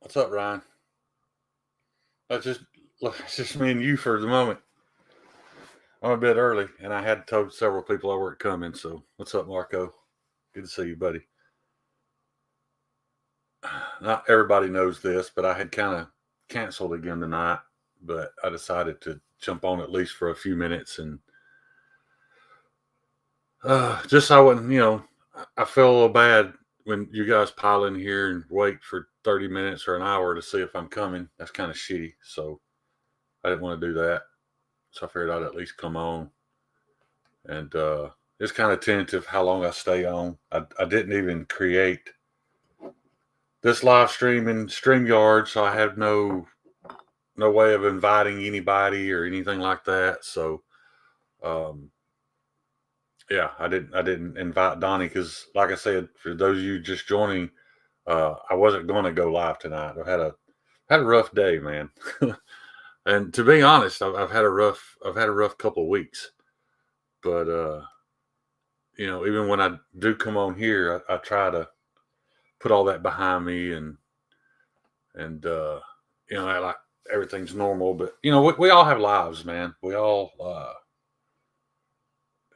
What's up, Ryan? That's just look, it's just me and you for the moment. I'm a bit early, and I had told several people I weren't coming. So, what's up, Marco? Good to see you, buddy. Not everybody knows this, but I had kind of canceled again tonight. But I decided to jump on at least for a few minutes, and just so I wouldn't, I feel a little bad when you guys pile in here and wait for 30 minutes or an hour to see if I'm coming. That's kind of shitty. So I didn't want to do that. So I figured I'd at least come on. And it's kind of tentative how long I stay on. I didn't even create this live stream in StreamYard, so I have no way of inviting anybody or anything like that. So um, yeah, I didn't invite Donnie because, like I said, for those of you just joining, I wasn't going to go live tonight. I had a rough day, man. And to be honest, I've had a rough couple of weeks. But even when I do come on here, I try to put all that behind me and like everything's normal. But we all have lives, man. We all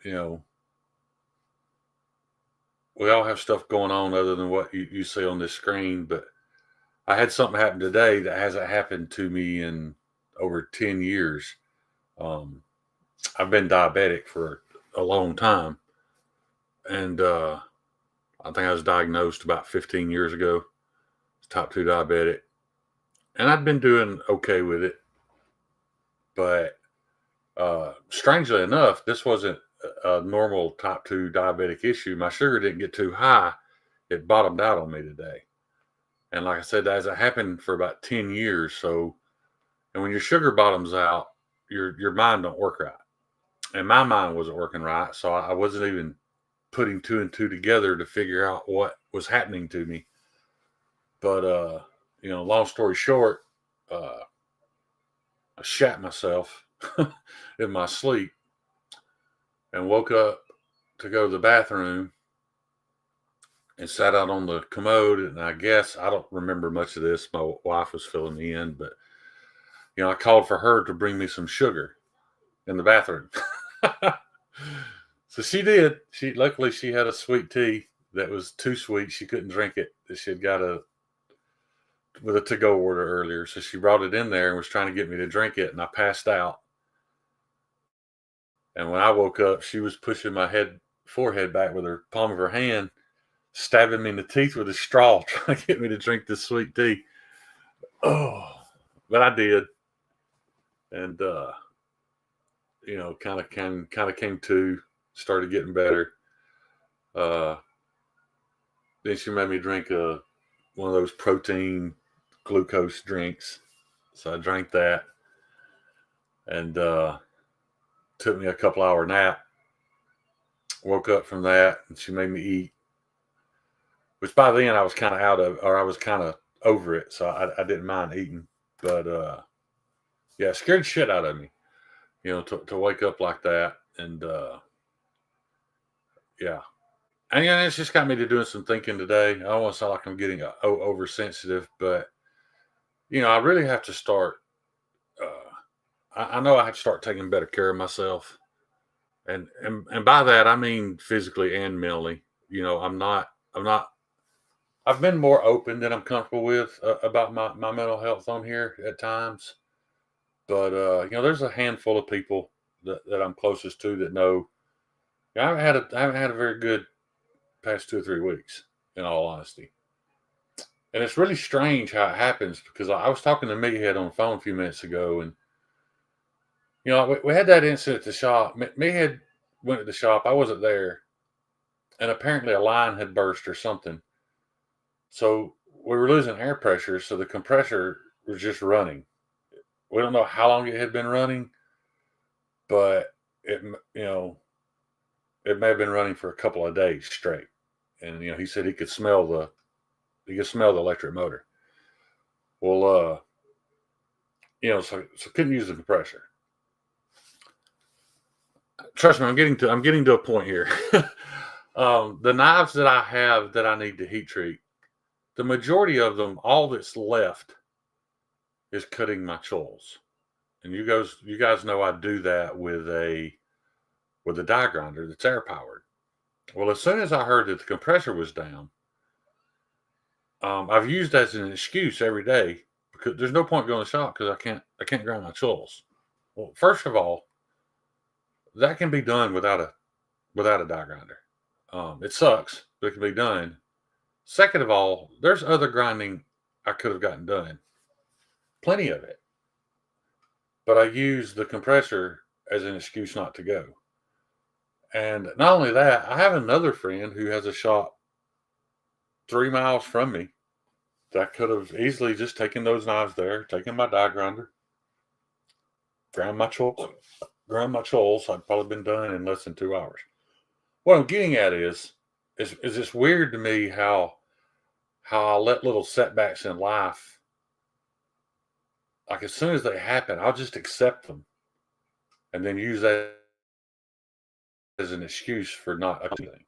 you know we all have stuff going on other than what you see on this screen. But I had something happen today that hasn't happened to me in over 10 years. um, I've been diabetic for a long time, and I think I was diagnosed about 15 years ago, type 2 diabetic, and I'd been doing okay with it. But strangely enough, this wasn't a normal type 2 diabetic issue. My sugar didn't get too high. It bottomed out on me today. And like I said, that has happened for about 10 years. So, and when your sugar bottoms out, your mind don't work right. And my mind wasn't working right. So I wasn't even putting two and two together to figure out what was happening to me. But, long story short, I shat myself in my sleep and woke up to go to the bathroom and sat out on the commode. And I guess I don't remember much of this. My wife was filling me in, but I called for her to bring me some sugar in the bathroom. So she did. Luckily she had a sweet tea that was too sweet. She couldn't drink it. She had got with a to-go order earlier, so she brought it in there and was trying to get me to drink it, and I passed out. And when I woke up, she was pushing my forehead back with her palm of her hand, stabbing me in the teeth with a straw, trying to get me to drink this sweet tea. Oh, but I did, and kind of came to, started getting better. Then she made me drink one of those protein glucose drinks, so I drank that, and took me a couple hour nap. Woke up from that, and she made me eat. Which by then I was kind of I was kind of over it, so I didn't mind eating. But yeah, it scared shit out of me, to wake up like that, and yeah, and it's just got me to doing some thinking today. I don't want to sound like I'm getting oversensitive, but I really have to start. I know I have to start taking better care of myself, and by that I mean physically and mentally. I'm not. I've been more open than I'm comfortable with about my mental health on here at times, but there's a handful of people that I'm closest to that know. I haven't had a very good past 2 or 3 weeks, in all honesty. And it's really strange how it happens because I was talking to Meathead on the phone a few minutes ago, and we had that incident at the shop. Meathead went to the shop. I wasn't there, and apparently a line had burst or something. So we were losing air pressure, so the compressor was just running. We don't know how long it had been running, but it may have been running for a couple of days straight. And he said he could smell the electric motor. Well, so couldn't use the compressor. Trust me, I'm getting to a point here. The knives that I have that I need to heat treat, the majority of them, all that's left is cutting my choils. And you guys know I do that with a die grinder that's air powered. Well, as soon as I heard that the compressor was down, I've used that as an excuse every day because there's no point going to the shop because I can't grind my choils. Well, first of all, that can be done without a die grinder. It sucks, but it can be done. Second of all, there's other grinding I could have gotten done, plenty of it, but I use the compressor as an excuse not to go. And not only that, I have another friend who has a shop 3 miles from me that could have easily just taken those knives there, taken my die grinder, ground my choils. I'd probably been done in less than 2 hours. What I'm getting at is it's weird to me how I let little setbacks in life, like as soon as they happen, I'll just accept them and then use that as an excuse for not anything.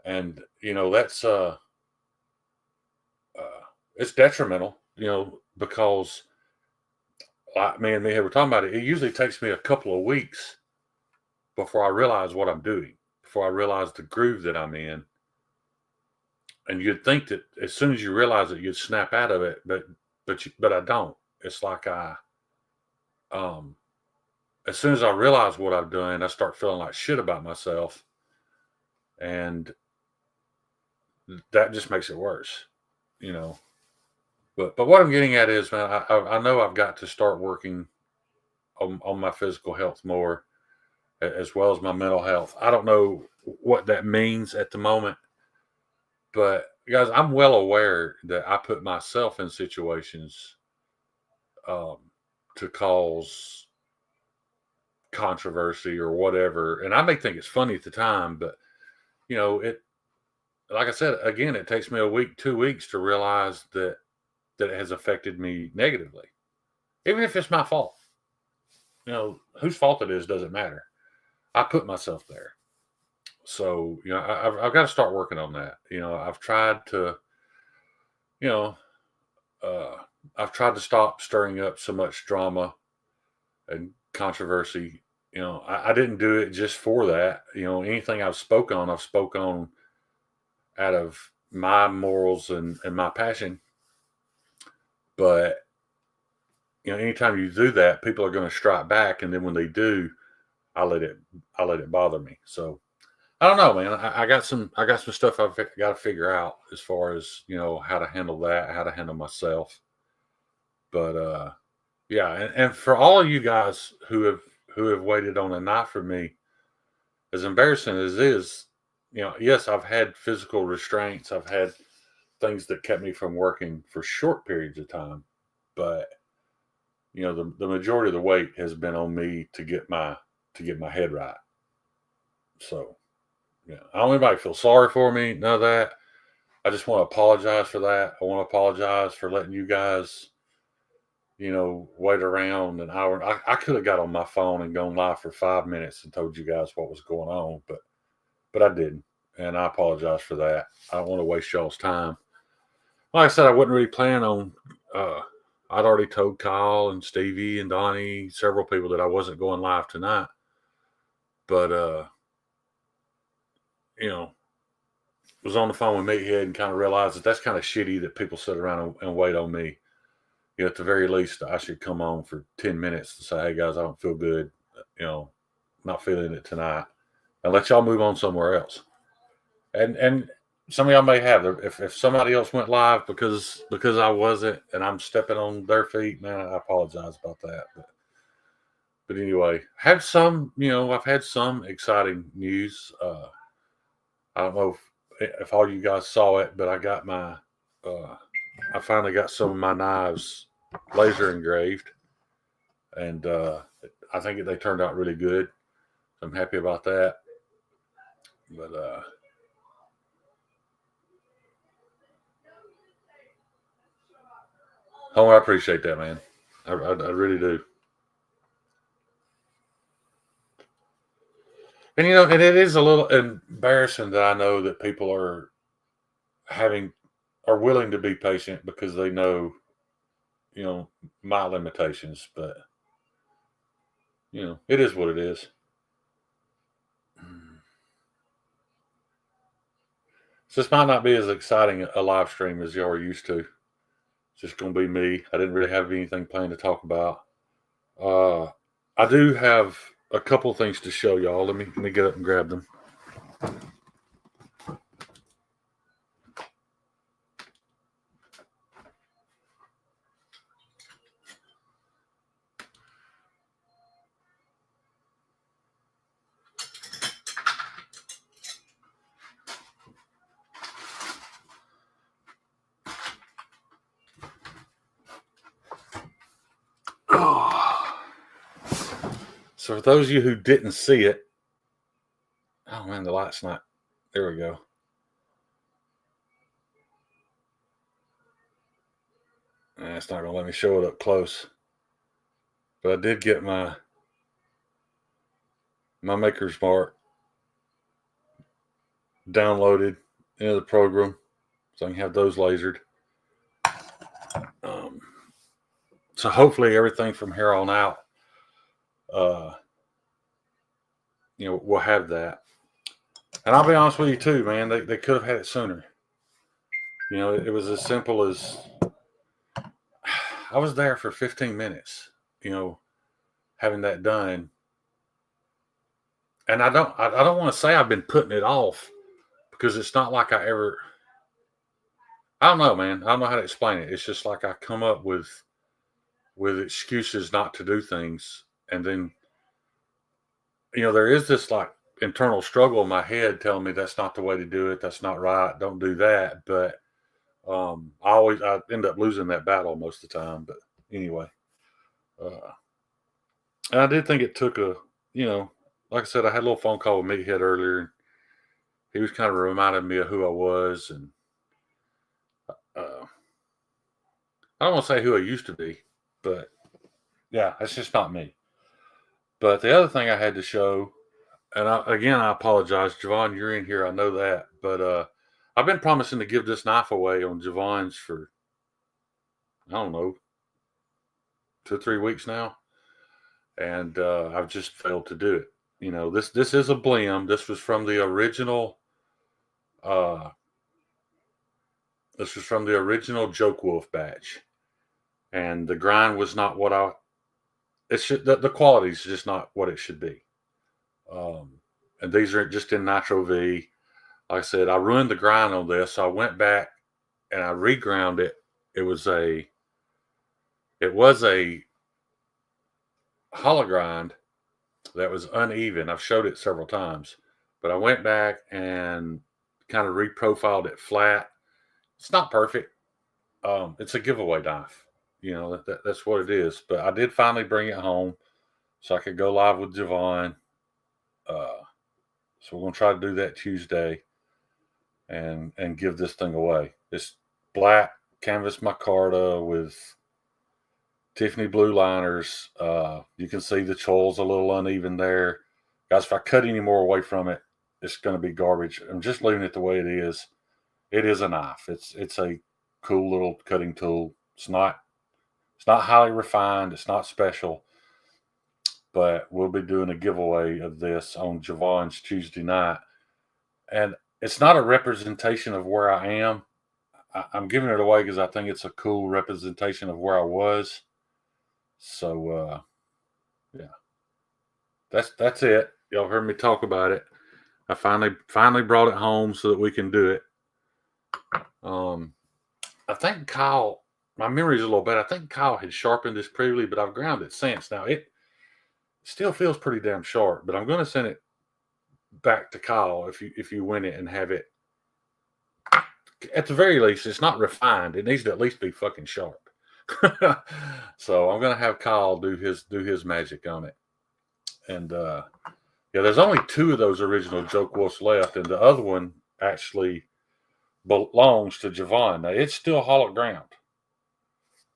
And that's it's detrimental, because like me and me were talking about it. It usually takes me a couple of weeks before I realize what I'm doing, before I realize the groove that I'm in. And you'd think that as soon as you realize it, you'd snap out of it, but I don't. It's like as soon as I realize what I'm doing, I start feeling like shit about myself, and that just makes it worse, you know. But what I'm getting at is, man, I know I've got to start working on my physical health more, as well as my mental health. I don't know what that means at the moment, but guys, I'm well aware that I put myself in situations um, to cause controversy or whatever, and I may think it's funny at the time, but it, like I said again, it takes me a week, 2 weeks to realize that it has affected me negatively, even if it's my fault. Whose fault it is doesn't matter. I put myself there. So, I've got to start working on that. I've tried to, you know, uh, I've tried to stop stirring up so much drama and controversy. I didn't do it just for that. Anything I've spoke on out of my morals and my passion. But, anytime you do that, people are going to strike back. And then when they do, I let it bother me. So, I don't know, man. I got some stuff I've got to figure out as far as how to handle that, how to handle myself. But yeah, and for all of you guys who have waited on a knife for me, as embarrassing as it is, yes, I've had physical restraints. I've had things that kept me from working for short periods of time, but the majority of the weight has been on me to get my head right. So. Yeah, I don't want anybody to feel sorry for me. None of that. I just want to apologize for that. I want to apologize for letting you guys, wait around an hour. I could have got on my phone and gone live for 5 minutes and told you guys what was going on, but I didn't, and I apologize for that. I don't want to waste y'all's time. Like I said, I wasn't really planning on. I'd already told Kyle and Stevie and Donnie, several people, that I wasn't going live tonight, but was on the phone with Meathead and kind of realized that that's kind of shitty that people sit around and wait on me. At the very least, I should come on for 10 minutes to say, hey guys, I don't feel good, not feeling it tonight, and let y'all move on somewhere else. And some of y'all may have, if somebody else went live because I wasn't, and I'm stepping on their feet, man, I apologize about that. But anyway, I've had some exciting news. I don't know if all you guys saw it, but I finally got some of my knives laser engraved, and I think they turned out really good. I'm happy about that. But I appreciate that, man. I really do. And and it is a little embarrassing that I know that people are having are willing to be patient because they know, you know, my limitations. But you know, it is what it is. So this might not be as exciting a live stream as y'all are used to. It's just going to be me. I didn't really have anything planned to talk about. Uh, I do have a couple things to show y'all. Let me get up and grab them. So for those of you who didn't see it, oh man, the light's not. There we go. It's not gonna let me show it up close, but I did get my Maker's Mark downloaded into the program, so I can have those lasered. So hopefully everything from here on out, you know, we'll have that. And I'll be honest with you too, man. They could have had it sooner. You know, it was as simple as I was there for 15 minutes. You know, having that done, and I don't want to say I've been putting it off because it's not like I ever. I don't know, man. I don't know how to explain it. It's just like I come up with excuses not to do things, and then you know there is this like internal struggle in my head telling me that's not the way to do it. That's not right. Don't do that. But I end up losing that battle most of the time. But anyway, uh, and I did think it took a you know, like I said, I had a little phone call with Meathead earlier. And he was kind of reminding me of who I was, and I don't want to say who I used to be, but yeah, that's just not me. But the other thing I had to show, and again, I apologize, Javon, you're in here, I know that, but I've been promising to give this knife away on Javon's for I don't know 2 or 3 weeks now, and I've just failed to do it. You know, this is a blim. This was from the original. Uh, this was from the original Joke Wolf batch, and the grind was not what I. It should the quality is just not what it should be. Um, and these are just in Nitro V. Like I said, I ruined the grind on this, so I went back and I reground it. It was a hollow grind that was uneven. I've showed it several times, but I went back and kind of reprofiled it flat. It's not perfect. It's a giveaway knife. You know, that's what it is. But I did finally bring it home so I could go live with Javon. So we're gonna try to do that Tuesday and give this thing away. It's black canvas micarta with Tiffany blue liners. You can see the choil's a little uneven there. Guys, if I cut any more away from it, it's going to be garbage. I'm just leaving it the way it is. It is a knife. It's a cool little cutting tool. It's not highly refined. It's not special. But we'll be doing a giveaway of this on Javon's Tuesday night. And it's not a representation of where I am. I'm giving it away because I think it's a cool representation of where I was. So yeah, that's it. Y'all heard me talk about it. I finally brought it home so that we can do it. I think Kyle, my memory's a little bad. I think Kyle had sharpened this previously, but I've ground it since. Now it still feels pretty damn sharp, but I'm going to send it back to Kyle if you win it and have it. At the very least, it's not refined. It needs to at least be fucking sharp. So I'm gonna have Kyle do his magic on it. And yeah, there's only 2 of those original Joke Wolves left, and the other one actually belongs to Javon. Now it's still hollow ground.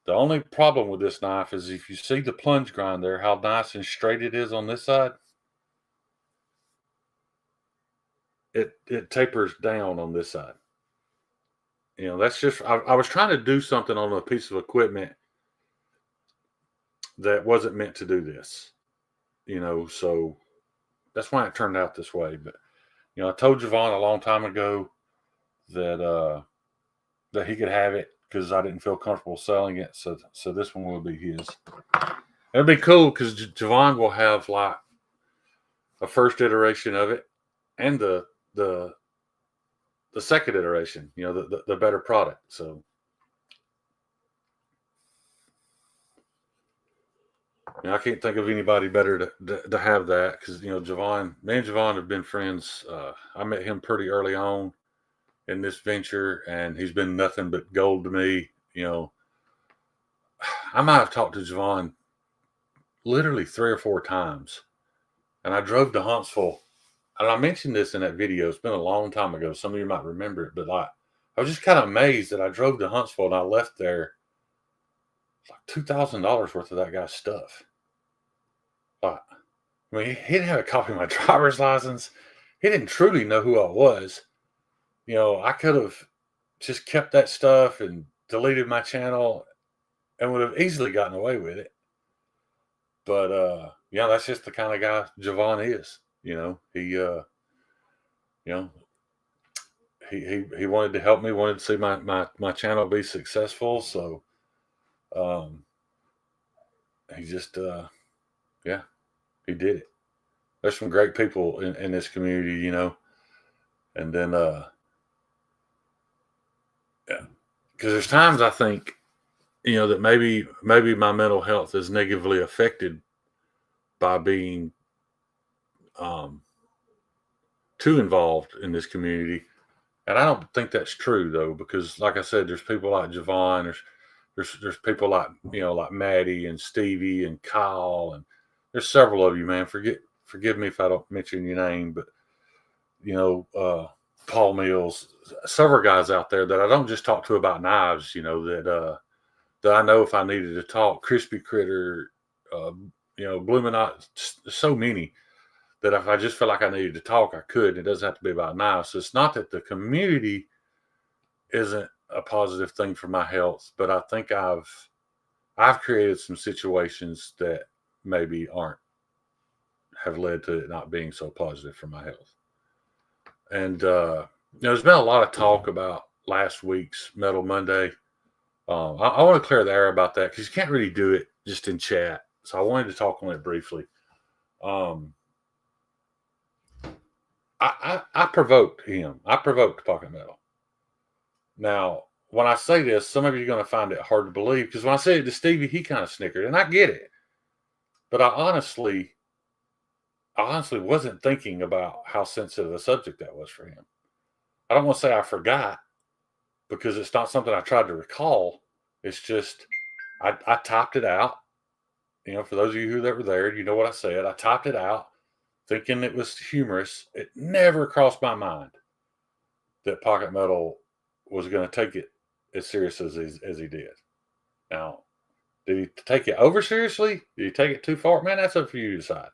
The only problem with this knife is if you see the plunge grind there, how nice and straight it is on this side. It tapers down on this side. That's just, I was trying to do something on a piece of equipment that wasn't meant to do this, so that's why it turned out this way. But, I told Javon a long time ago that, that he could have it because I didn't feel comfortable selling it. So this one will be his. It'll be cool because Javon will have like a first iteration of it and the second iteration, the better product. So I can't think of anybody better to have that because me and Javon have been friends. I met him pretty early on in this venture, and he's been nothing but gold to me. I might have talked to Javon literally 3 or 4 times, and I drove to Huntsville. And I mentioned this in that video. It's been a long time ago. Some of you might remember it, but like, I was just kind of amazed that I drove to Huntsville and I left there like $2,000 worth of that guy's stuff. Like, I mean, he didn't have a copy of my driver's license. He didn't truly know who I was. I could have just kept that stuff and deleted my channel and would have easily gotten away with it. But that's just the kind of guy Javon is. He wanted to help me, wanted to see my channel be successful. So he just he did it. There's some great people in this community, and then because there's times I think that maybe my mental health is negatively affected by being too involved in this community. And I don't think that's true though, because like I said, there's people like Javon, there's people like like Maddie and Stevie and Kyle, and there's several of you, man. Forgive me if I don't mention your name, but Paul Mills, several guys out there that I don't just talk to about knives, that I know if I needed to talk, Crispy Critter, Bloominot, so many that if I just felt like I needed to talk, I could. It doesn't have to be about knives. So it's not that the community isn't a positive thing for my health, but I think I've created some situations that maybe have led to it not being so positive for my health. And there's been a lot of talk about last week's Metal Monday. I want to clear the air about that because you can't really do it just in chat. So I wanted to talk on it briefly. I provoked him. I provoked Pocket Metal. Now, when I say this, some of you are going to find it hard to believe because when I said it to Stevie, he kind of snickered, and I get it. But I honestly wasn't thinking about how sensitive a subject that was for him. I don't want to say I forgot because it's not something I tried to recall. It's just I typed it out. For those of you that were there, you know what I said. I typed it out thinking it was humorous. It never crossed my mind that Pocket Metal was going to take it as serious as he did. Now, did he take it over seriously? Did he take it too far? Man, that's up for you to decide.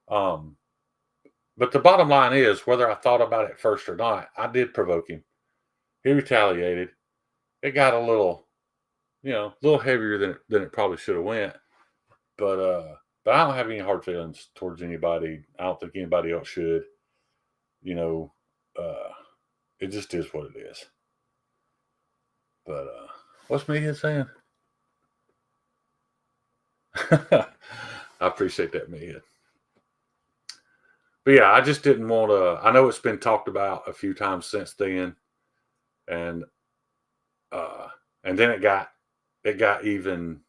But the bottom line is, whether I thought about it first or not, I did provoke him. He retaliated. It got a little heavier than it probably should have went. But I don't have any hard feelings towards anybody. I don't think anybody else should. It just is what it is. But what's Meathead saying? I appreciate that, Meathead. But yeah, I just didn't want to. I know it's been talked about a few times since then, and then it got even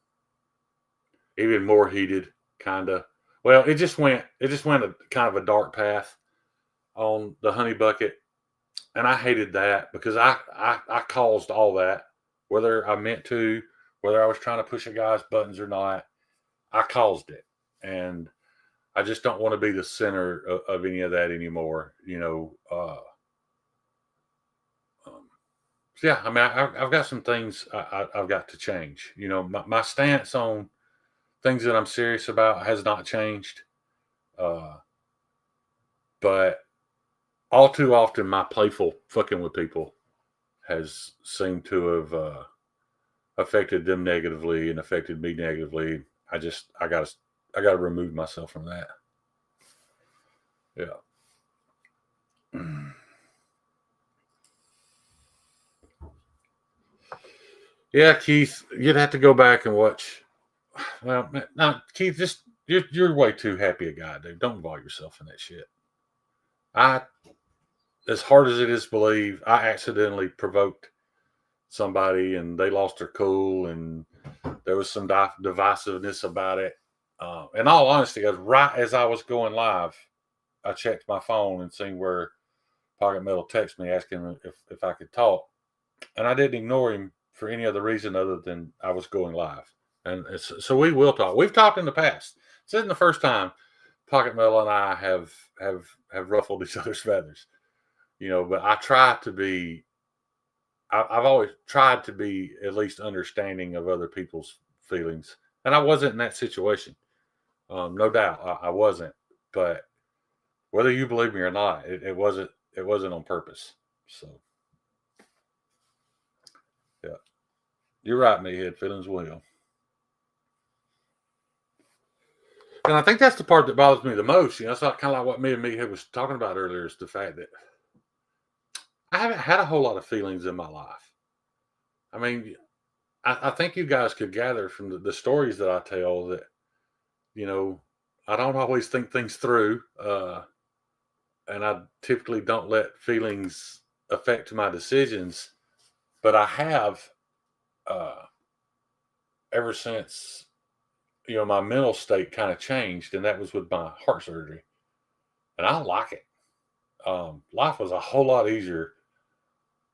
more heated, kind of. Well, it just went a kind of a dark path on the honey bucket, and I hated that because I caused all that, whether I meant to, whether I was trying to push a guy's buttons or not. I caused it, and I just don't want to be the center of any of that anymore. So yeah, I mean, I've got some things I've got to change. My stance on things that I'm serious about has not changed. But all too often, my playful fucking with people has seemed to have affected them negatively and affected me negatively. I gotta remove myself from that. Yeah. Yeah, Keith, you'd have to go back and watch. Well, now, Keith, just you're way too happy a guy, dude. Don't involve yourself in that shit. I, as hard as it is to believe, I accidentally provoked somebody and they lost their cool and there was some divisiveness about it. In all honesty, as right as I was going live, I checked my phone and seen where Pocket Metal texted me asking if I could talk, and I didn't ignore him for any other reason other than I was going live. And so we will talk. We've talked in the past. This isn't the first time Pocket Metal and I have ruffled each other's feathers, But I try to be. I've always tried to be at least understanding of other people's feelings, and I wasn't in that situation. No doubt, I wasn't. But whether you believe me or not, it wasn't. It wasn't on purpose. So yeah, you're right, meathead. Feelings will. And I think that's the part that bothers me the most. It's kind of like what me and Meathead was talking about earlier is the fact that I haven't had a whole lot of feelings in my life. I mean, I think you guys could gather from the stories that I tell that, you know, I don't always think things through. And I typically don't let feelings affect my decisions, but I have uh, ever since, my mental state kind of changed, and that was with my heart surgery. And I like it. Life was a whole lot easier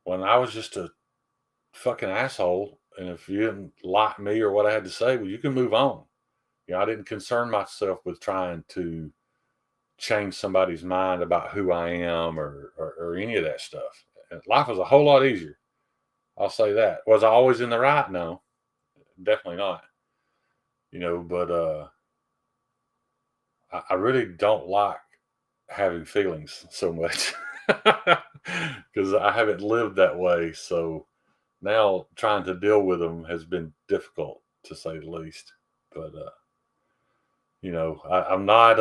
when I was just a fucking asshole. And if you didn't like me or what I had to say, well, you can move on. I didn't concern myself with trying to change somebody's mind about who I am or any of that stuff. And life was a whole lot easier. I'll say that. Was I always in the right? No, definitely not. But I really don't like having feelings so much because I haven't lived that way. So now trying to deal with them has been difficult to say the least. But I'm not.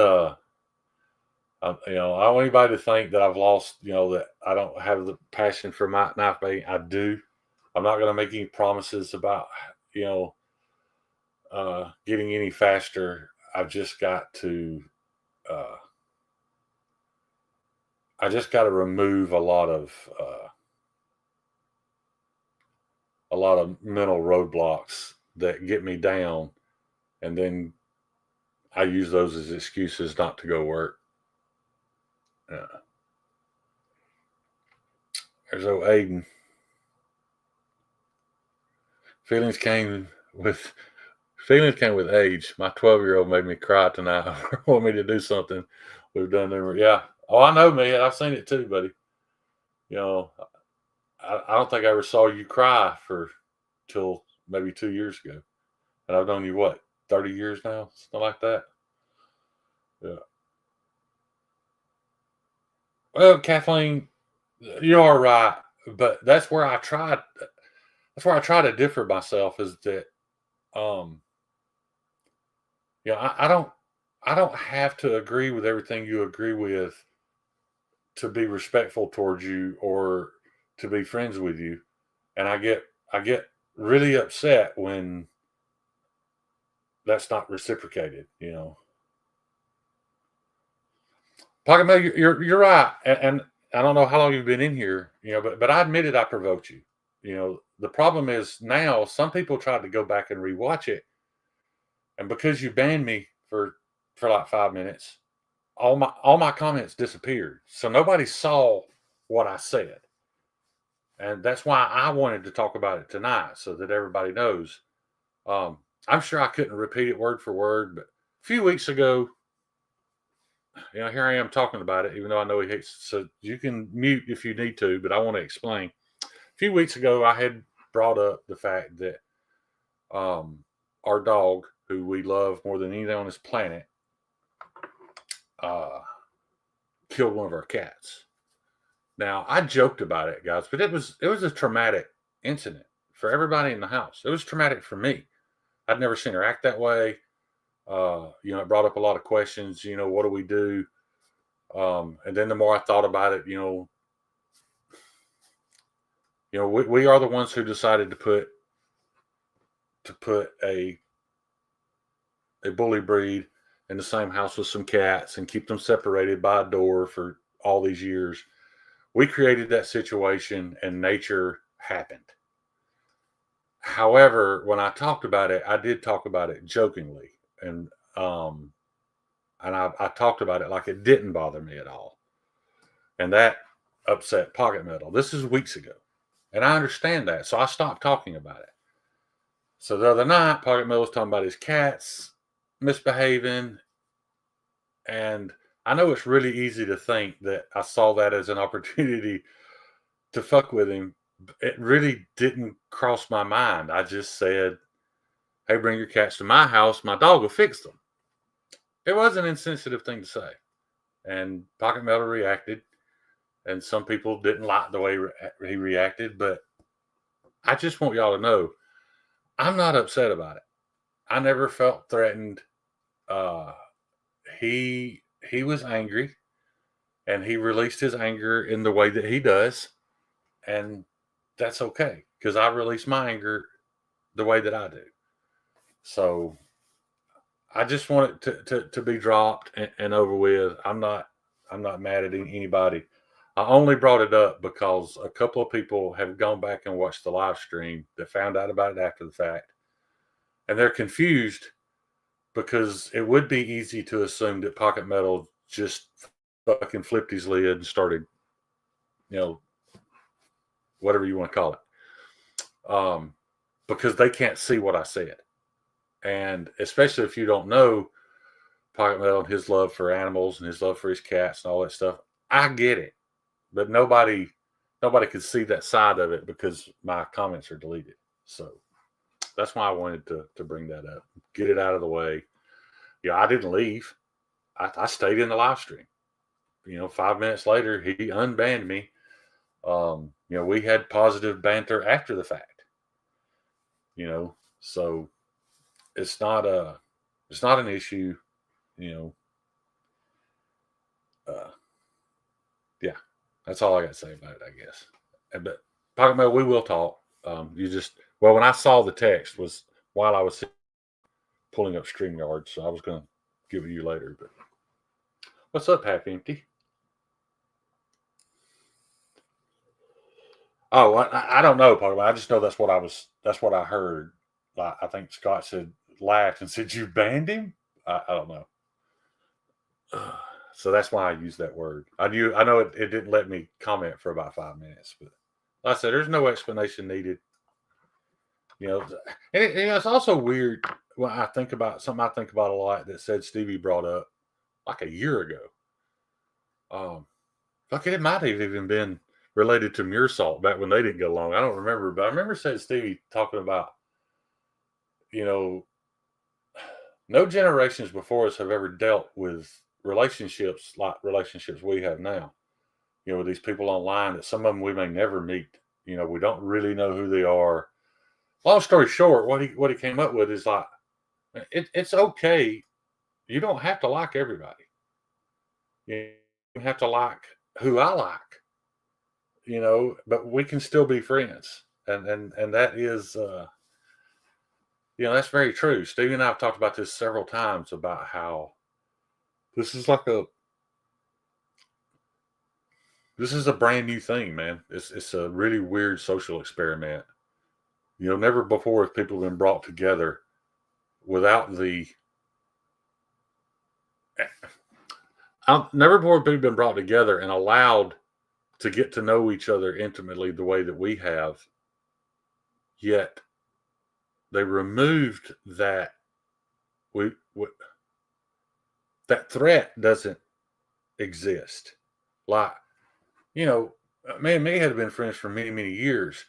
I don't want anybody to think that I've lost. That I don't have the passion for my knife baiting. I do. I'm not going to make any promises about getting any faster. I've just got to. Uh, I just got to remove a lot of mental roadblocks that get me down, and then I use those as excuses not to go work. Uh, there's old Aiden. Feelings came with Feelings came with age. My 12-year-old made me cry tonight. Want me to do something we've done. Yeah. Oh, I know, man. I've seen it too, buddy. You know, I don't think I ever saw you cry for till maybe 2 years ago, and I've known you 30 years now, something like that. Yeah. Well, Kathleen, you are right, but that's where I tried. That's where I try to differ myself. Is that um, I don't have to agree with everything you agree with to be respectful towards you or to be friends with you. And I get really upset when that's not reciprocated. Pocket Mel, you're right. And I don't know how long you've been in here, but I admitted I provoked you. The problem is now some people tried to go back and rewatch it. And because you banned me for like 5 minutes, all my comments disappeared. So nobody saw what I said. And that's why I wanted to talk about it tonight so that everybody knows. I'm sure I couldn't repeat it word for word, but a few weeks ago, here I am talking about it, even though I know he hates. So you can mute if you need to, but I want to explain. A few weeks ago, I had brought up the fact that our dog, who we love more than anything on this planet, uh, killed one of our cats. Now, I joked about it, guys, but it was a traumatic incident for everybody in the house. It was traumatic for me. I'd never seen her act that way. It brought up a lot of questions. What do we do? And then the more I thought about it, we are the ones who decided to put a bully breed in the same house with some cats and keep them separated by a door for all these years. We created that situation and nature happened. However, when I talked about it, I did talk about it jokingly, and um I talked about it like it didn't bother me at all. And that upset Pocket Metal. This is weeks ago. And I understand that. So I stopped talking about it. So the other night, Pocket Metal was talking about his cats misbehaving. And I know it's really easy to think that I saw that as an opportunity to fuck with him. It really didn't cross my mind. I just said, hey, bring your cats to my house. My dog will fix them. It was an insensitive thing to say. And Pocket Metal reacted. And some people didn't like the way he reacted. But I just want y'all to know, I'm not upset about it. I never felt threatened. Uh, he was angry, and he released his anger in the way that he does, and that's okay because I release my anger the way that I do. So I just want it to be dropped and over with. I'm not mad at anybody. I only brought it up because a couple of people have gone back and watched the live stream that found out about it after the fact, and they're confused because it would be easy to assume that Pocket Metal just fucking flipped his lid and started, whatever you want to call it, because they can't see what I said. And especially if you don't know Pocket Metal and his love for animals and his love for his cats and all that stuff, I get it. But nobody could see that side of it because my comments are deleted. So that's why I wanted to bring that up, get it out of the way. Yeah, I didn't leave. I stayed in the live stream. 5 minutes later, he unbanned me. We had positive banter after the fact. So it's not an issue. Yeah, that's all I got to say about it, I guess. But Pocket Metal, we will talk. When I saw the text was while I was pulling up StreamYard, so I was going to give it to you later. But what's up, Half Empty? Oh, I don't know, Pocket Metal. I just know that's what I heard. I think Scott laughed and said, "You banned him." I don't know. So that's why I used that word. I know it didn't let me comment for about 5 minutes, but like I said, there's no explanation needed. And it's also weird when I think about something I think about a lot that said Stevie brought up like a year ago. It might have even been related to Muirsalt back when they didn't get along. I don't remember, but I remember said Stevie talking about, no generations before us have ever dealt with relationships like relationships we have now. With these people online that some of them we may never meet. We don't really know who they are. Long story short, what he came up with is like, it's okay. You don't have to like everybody. You have to like who I like. But we can still be friends, and that is, that's very true. Stevie and I have talked about this several times about how this is a brand new thing, man. It's a really weird social experiment. Never before have people been brought together without never before have people been brought together and allowed to get to know each other intimately the way that we have. Yet they removed that that threat doesn't exist. Like, me and me had been friends for many, many years.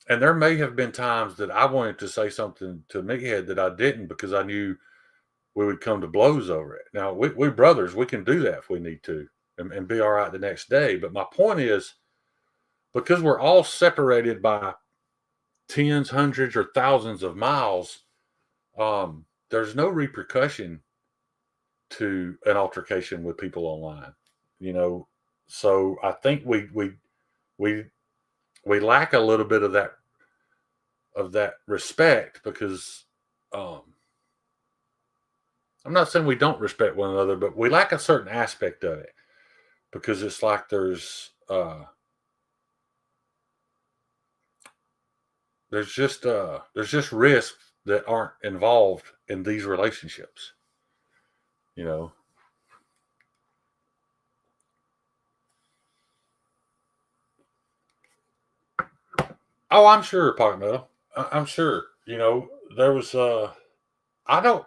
And there may have been times that I wanted to say something to Meathead that I didn't because I knew we would come to blows over it. Now, we brothers, we can do that if we need to. and be all right the next day. But my point is, because we're all separated by tens, hundreds, or thousands of miles, there's no repercussion to an altercation with people online. You know, so I think we lack a little bit of that respect because I'm not saying we don't respect one another, but we lack a certain aspect of it because it's like there's just risks that aren't involved in these relationships. You know. Oh, I'm sure, Pocket Metal. I'm sure. You know, there was I don't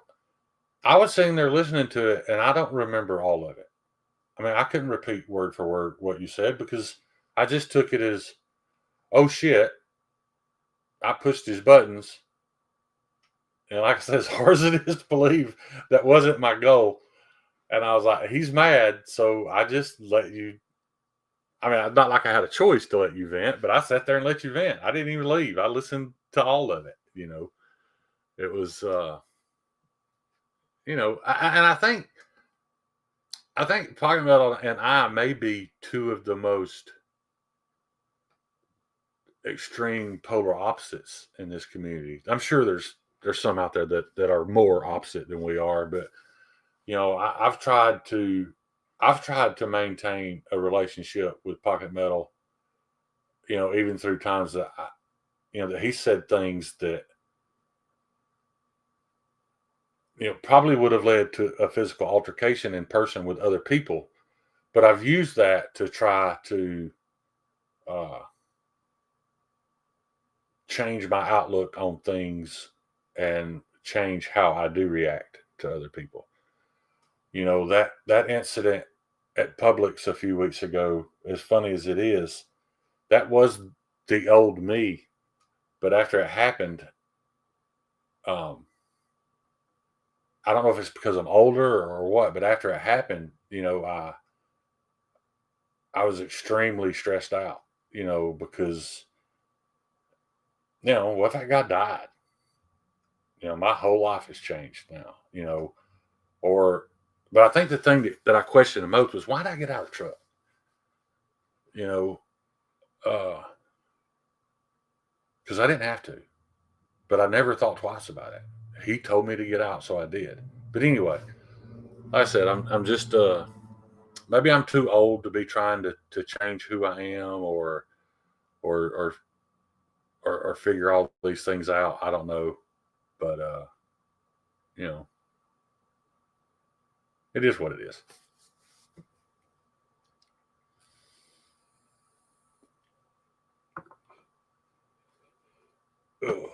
I was sitting there listening to it and I don't remember all of it. I mean, I couldn't repeat word for word what you said because I just took it as, oh shit, I pushed his buttons. And like I said, as hard as it is to believe, that wasn't my goal. And I was like, he's mad, so I just let you. I mean, not like I had a choice to let you vent, but I sat there and let you vent. I didn't even leave. I listened to all of it. You know, it was, and I think talking about and I may be two of the most extreme polar opposites in this community. I'm sure there's some out there that are more opposite than we are, but you know, I've tried to maintain a relationship with Pocket Metal, you know, even through times that that he said things that probably would have led to a physical altercation in person with other people, but I've used that to try to uh, change my outlook on things and change how I do react to other people. You know, that incident at Publix a few weeks ago, as funny as it is, that was the old me. But after it happened, um, I don't know if it's because I'm older or what, but after it happened, I was extremely stressed out, because what if that guy died? My whole life has changed now, or but I think the thing that I questioned the most was why did I get out of the truck? You know, because I didn't have to, but I never thought twice about it. He told me to get out, so I did. But anyway, like I said, I'm just maybe I'm too old to be trying to change who I am or or or figure all these things out. I don't know, but you know, it is what it is. Ugh.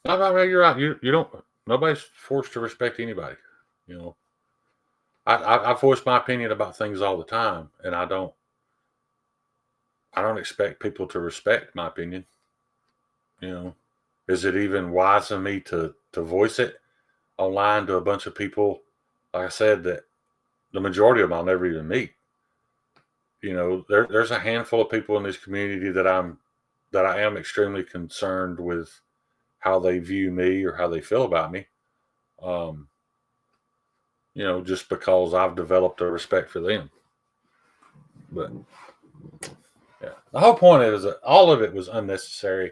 No, you're right. You don't. Nobody's forced to respect anybody. You know, I voice my opinion about things all the time, and I don't expect people to respect my opinion. You know, is it even wise of me to voice it online to a bunch of people? Like I said, that the majority of them I'll never even meet. There's a handful of people in this community that I am extremely concerned with how they view me or how they feel about me. Um, just because I've developed a respect for them. But yeah, the whole point is that all of it was unnecessary,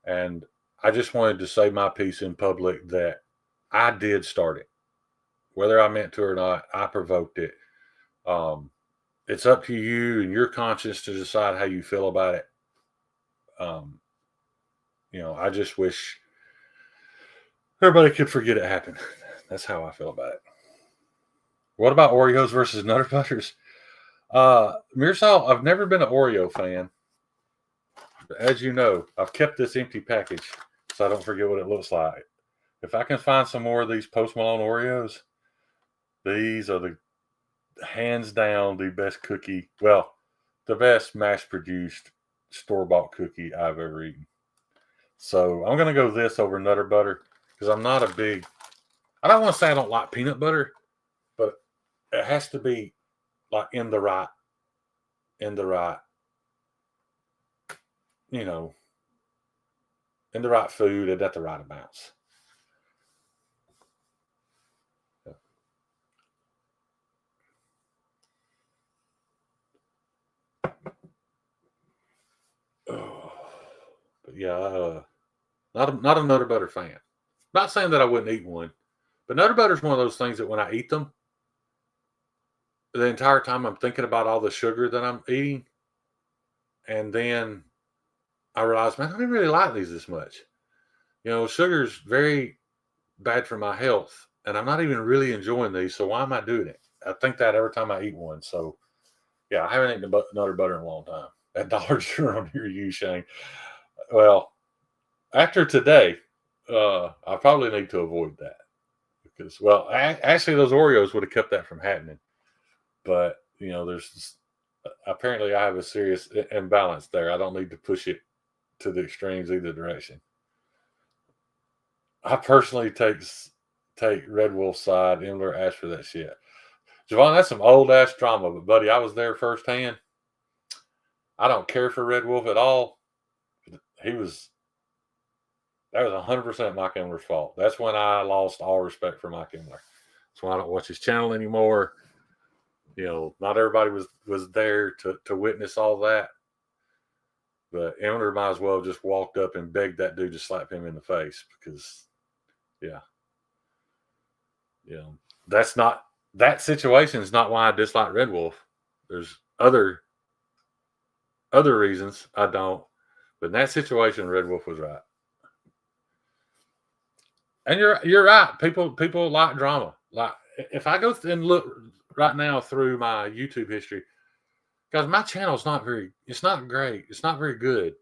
and I just wanted to say my piece in public that I did start it, whether I meant to or not. I provoked it. Um, it's up to you and your conscience to decide how you feel about it. Um, I just wish everybody could forget it happened. That's how I feel about it. What about Oreos versus Nutter Butters? Mearsal, I've never been an Oreo fan. But as you know, I've kept this empty package so I don't forget what it looks like. If I can find some more of these Post Malone Oreos, these are the hands down the best cookie. Well, the best mass produced store bought cookie I've ever eaten. So I'm gonna go this over Nutter Butter because I'm not a big. I don't want to say I don't like peanut butter, but it has to be like in the right, you know, in the right food and at the right amounts. Oh, but yeah, not a Nutter Butter fan. Not saying that I wouldn't eat one, but Nutter Butter is one of those things that when I eat them, the entire time I'm thinking about all the sugar that I'm eating, and then I realize, man, I didn't really like these this much. Sugar's very bad for my health, and I'm not even really enjoying these. So why am I doing it? I think that every time I eat one. So yeah, I haven't eaten Nutter Butter in a long time. That Dollar General near you, Shane. Well, after today, I probably need to avoid that because, well, actually, those Oreos would have kept that from happening. But there's apparently I have a serious imbalance there. I don't need to push it to the extremes either direction. I personally take Red Wolf's side. Imler asked for that shit. Javon, that's some old ass drama, but buddy, I was there firsthand. I don't care for Red Wolf at all. That was 100% Mike Imler's fault. That's when I lost all respect for Mike Imler. That's why I don't watch his channel anymore. Not everybody was there to witness all that. But Imler might as well have just walked up and begged that dude to slap him in the face because, yeah. That situation is not why I dislike Red Wolf. There's other reasons I don't. But in that situation, Red Wolf was right. And you're right. People like drama. Like if I go and look right now through my YouTube history, guys, my channel is not very. It's not great. It's not very good.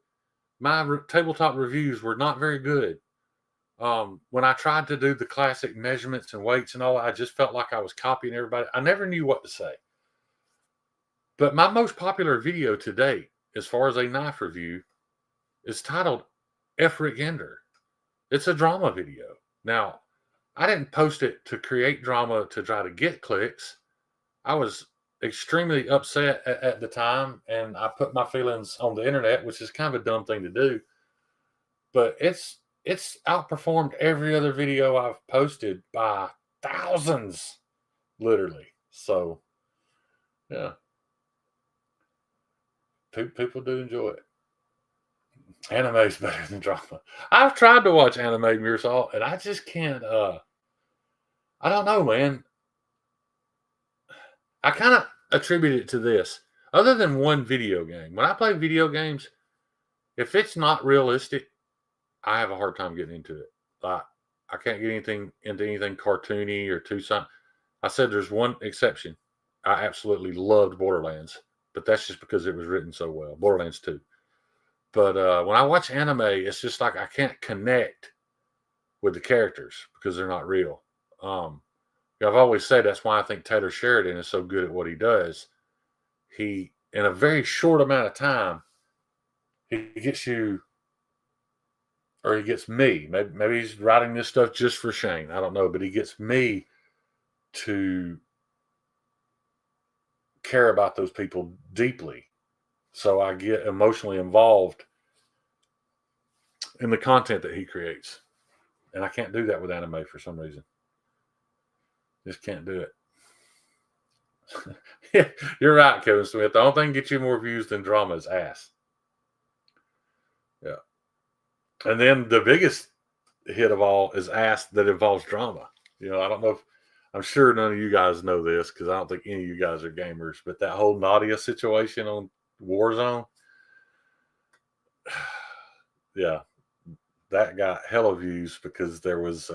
My tabletop reviews were not very good. When I tried to do the classic measurements and weights and all, I just felt like I was copying everybody. I never knew what to say. But my most popular video to date, as far as a knife review, is titled F. Rick Ender. It's a drama video. Now, I didn't post it to create drama to try to get clicks. I was extremely upset at the time, and I put my feelings on the internet, which is kind of a dumb thing to do. But it's outperformed every other video I've posted by thousands, literally. So, yeah. People do enjoy it. Anime is better than drama. I've tried to watch anime, Mearsalt, and I just can't. I don't know, man. I kind of attribute it to this. Other than one video game, when I play video games, if it's not realistic, I have a hard time getting into it. I can't get into anything cartoony or too something. I said there's one exception. I absolutely loved Borderlands, but that's just because it was written so well. Borderlands 2. But when I watch anime, it's just like I can't connect with the characters because they're not real. I've always said that's why I think Taylor Sheridan is so good at what he does. He, in a very short amount of time, he gets you, or he gets me. Maybe he's writing this stuff just for Shane. I don't know, but he gets me to care about those people deeply. So I get emotionally involved in the content that he creates. And I can't do that with anime for some reason. Just can't do it. Yeah, you're right, Kevin Smith. The only thing that gets you more views than drama is ass. Yeah. And then the biggest hit of all is ass that involves drama. I don't know if, I'm sure none of you guys know this because I don't think any of you guys are gamers, but that whole Nadia situation on Warzone, yeah, that got hella views because there was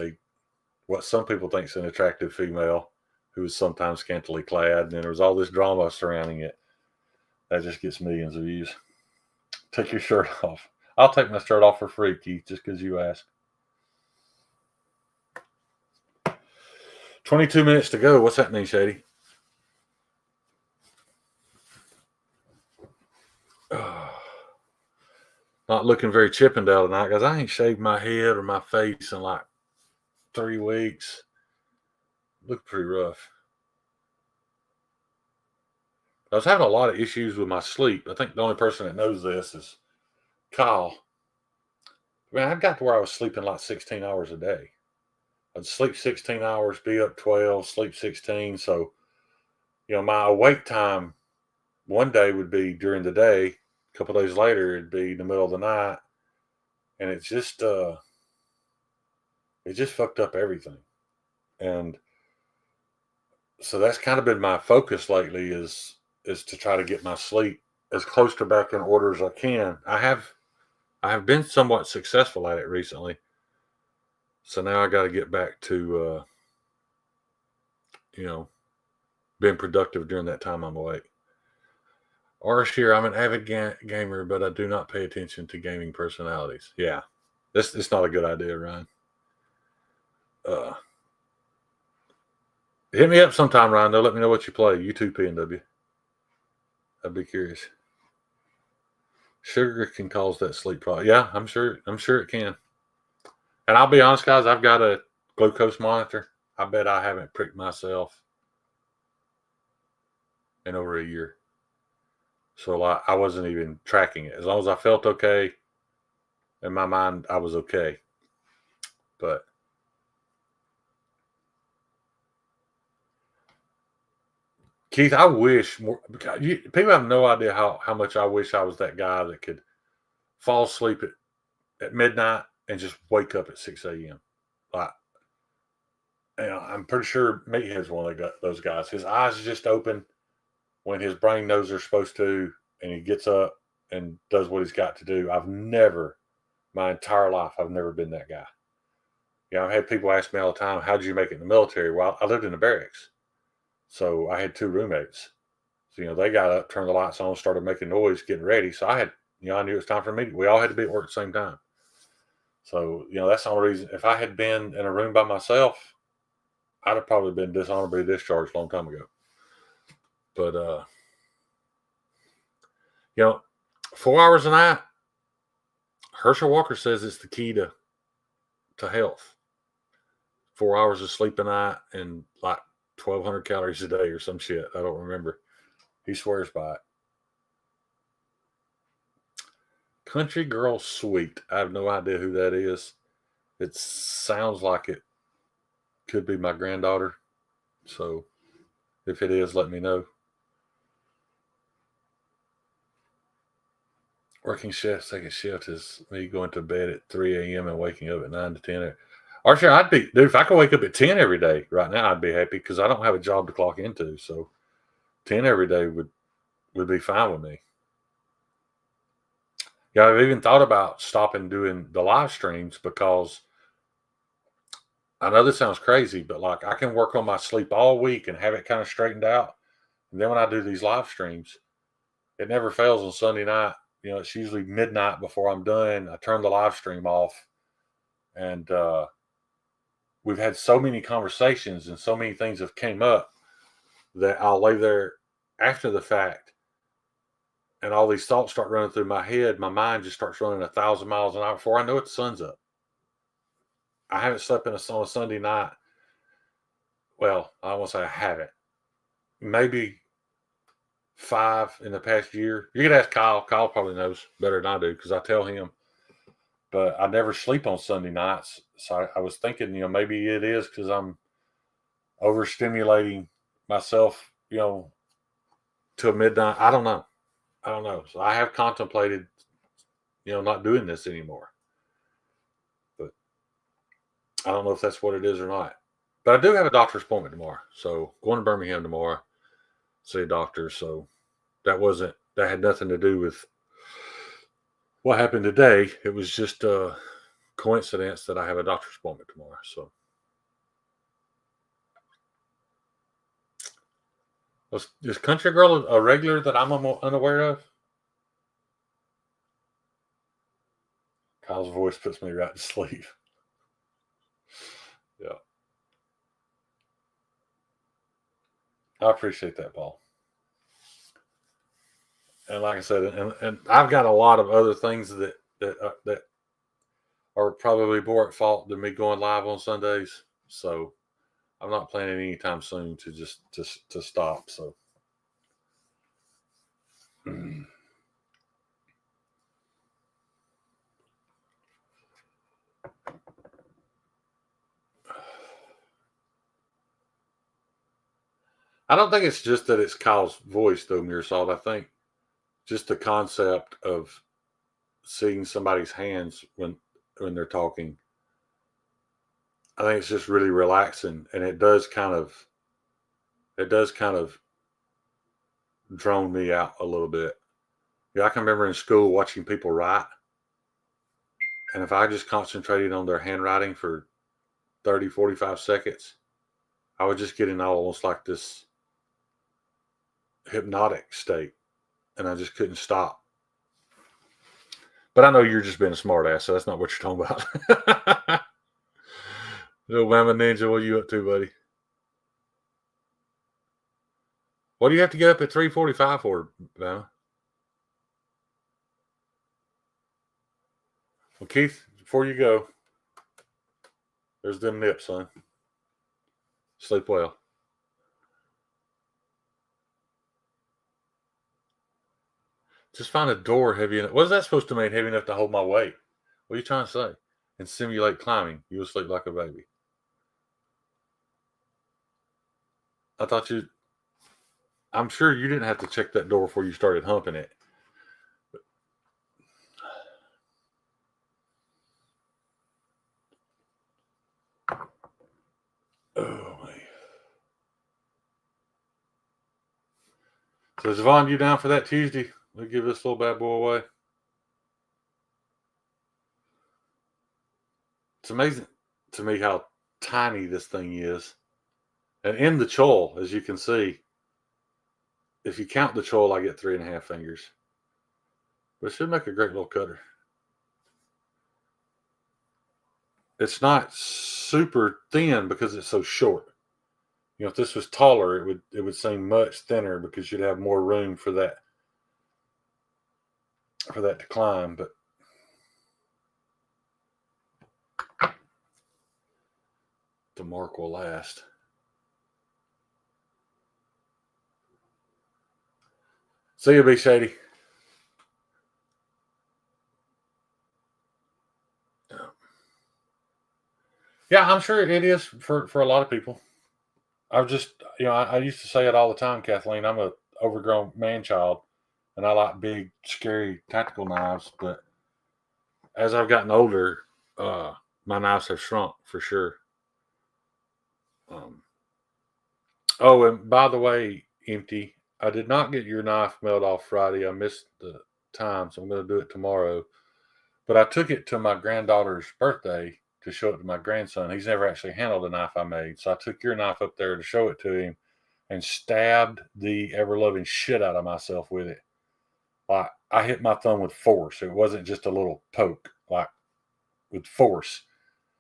what some people think is an attractive female who was sometimes scantily clad, and then there was all this drama surrounding it. That just gets millions of views. Take your shirt off. I'll take my shirt off for free, Keith, just because you asked. 22 minutes to go. What's happening, Shady? Not looking very Chippendale tonight, guys. I ain't shaved my head or my face in like 3 weeks. Look pretty rough. I was having a lot of issues with my sleep. I think the only person that knows this is Kyle. Man, I got to where I was sleeping like 16 hours a day. I'd sleep 16 hours, be up 12, sleep 16. So, my awake time one day would be during the day. A couple of days later, it'd be in the middle of the night. And it just fucked up everything. And so that's kind of been my focus lately is to try to get my sleep as close to back in order as I can. I have been somewhat successful at it recently. So now I got to get back to, being productive during that time I'm awake. Ours here, I'm an avid gamer, but I do not pay attention to gaming personalities. Yeah, it's not a good idea, Ryan. Hit me up sometime, Ryan. Though, let me know what you play. You too, PNW. I'd be curious. Sugar can cause that sleep problem. Yeah, I'm sure it can. And I'll be honest, guys, I've got a glucose monitor. I bet I haven't pricked myself in over a year. So I wasn't even tracking it. As long as I felt okay in my mind, I was okay. But Keith, I wish more. People have no idea how much I wish I was that guy that could fall asleep at midnight and just wake up at 6 a.m. Like, I'm pretty sure Meathead's one of those guys. His eyes just open when his brain knows they're supposed to, and he gets up and does what he's got to do. My entire life, I've never been that guy. I've had people ask me all the time, how did you make it in the military? Well, I lived in the barracks. So I had 2 roommates. So, they got up, turned the lights on, started making noise, getting ready. So I knew it was time for me. We all had to be at work at the same time. So, that's the only reason. If I had been in a room by myself, I'd have probably been dishonorably discharged a long time ago. But, 4 hours a night, Herschel Walker says it's the key to health. 4 hours of sleep a night and like 1,200 calories a day or some shit. I don't remember. He swears by it. Country Girl Sweet. I have no idea who that is. It sounds like it could be my granddaughter. So if it is, let me know. Working shift, second shift is me going to bed at 3 a.m. and waking up at 9 to 10. Or sure, dude, if I could wake up at 10 every day right now, I'd be happy because I don't have a job to clock into. So 10 every day would be fine with me. Yeah, I've even thought about stopping doing the live streams because I know this sounds crazy, but like I can work on my sleep all week and have it kind of straightened out. And then when I do these live streams, it never fails on Sunday night. It's usually midnight before I'm done. I turn the live stream off, and we've had so many conversations and so many things have came up that I'll lay there after the fact, and all these thoughts start running through my head. My mind just starts running 1,000 miles an hour before I know it. The sun's up. I haven't slept on a Sunday night. Well, I won't say I haven't. Maybe 5 in the past year. You could ask Kyle. Kyle probably knows better than I do because I tell him. But I never sleep on Sunday nights. So I was thinking, maybe it is because I'm overstimulating myself, till midnight. I don't know. So I have contemplated, not doing this anymore. But I don't know if that's what it is or not. But I do have a doctor's appointment tomorrow. So going to Birmingham tomorrow, see a doctor. So that had nothing to do with what happened today. It was just a coincidence that I have a doctor's appointment tomorrow. So is Country Girl a regular that I'm unaware of? Kyle's voice puts me right to sleep. Yeah. I appreciate that, Paul. And like I said, and I've got a lot of other things that are probably more at fault than me going live on Sundays. So I'm not planning anytime soon to stop. So I don't think it's just that it's Kyle's voice, though, Mearsalt. I think just the concept of seeing somebody's hands when they're talking. I think it's just really relaxing, and it does kind of drone me out a little bit. Yeah, I can remember in school watching people write, and if I just concentrated on their handwriting for 30, 45 seconds, I would just get in almost like this hypnotic state, and I just couldn't stop. But I know you're just being a smartass, so that's not what you're talking about. Little Mama Ninja, what are you up to, buddy? What do you have to get up at 3:45 for, Bama? Well, Keith, before you go, there's them nips, son. Sleep well. Just find a door heavy enough. What is that supposed to mean, heavy enough to hold my weight? What are you trying to say? And simulate climbing. You'll sleep like a baby. I thought I'm sure you didn't have to check that door before you started humping it. Oh, man. So, Javon, you down for that Tuesday? We'll give this little bad boy away. It's amazing to me how tiny this thing is. And in the choil, as you can see, if you count the choil, I get 3.5 fingers. But it should make a great little cutter. It's not super thin because it's so short. You know, if this was taller, it would seem much thinner because you'd have more room for that to climb. But the mark will last. See you, Big Shady. Yeah, I'm sure it is for a lot of people. I've just, I used to say it all the time, Kathleen. I'm a overgrown man child, and I like big, scary tactical knives. But as I've gotten older, my knives have shrunk for sure. Oh, and by the way, Empty, I did not get your knife mailed off Friday. I missed the time, so I'm going to do it tomorrow. But I took it to my granddaughter's birthday to show it to my grandson. He's never actually handled a knife I made. So I took your knife up there to show it to him and stabbed the ever loving shit out of myself with it. Like I hit my thumb with force. It wasn't just a little poke, like with force.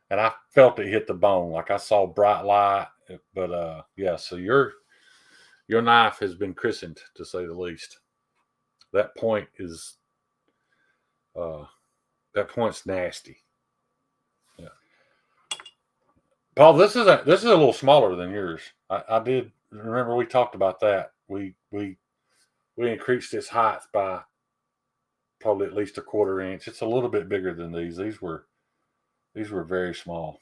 And I felt it hit the bone. Like I saw bright light. But yeah, so your knife has been christened, to say the least. That point is that point's nasty. Yeah. Paul, this is a little smaller than yours. I did remember we talked about that. We increased its height by probably at least 1/4 inch. It's a little bit bigger than these. These were very small.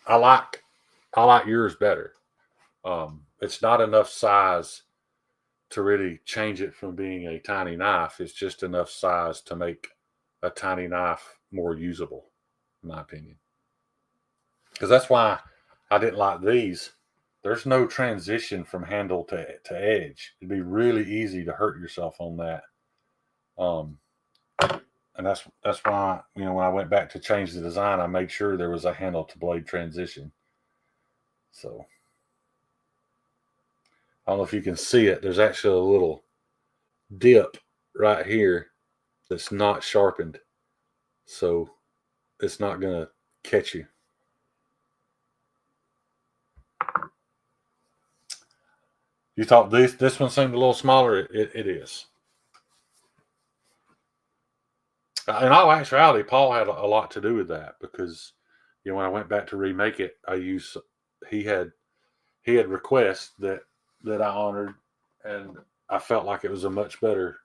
I like yours better. It's not enough size to really change it from being a tiny knife. It's just enough size to make a tiny knife more usable, in my opinion. Because that's why I didn't like these. There's no transition from handle to edge. It'd be really easy to hurt yourself on that. And that's why, when I went back to change the design, I made sure there was a handle to blade transition. So I don't know if you can see it. There's actually a little dip right here that's not sharpened. So it's not going to catch you. You thought this one seemed a little smaller? It is. In all actuality, Paul had a lot to do with that because, when I went back to remake it, he had requests that I honored, and I felt like it was a much better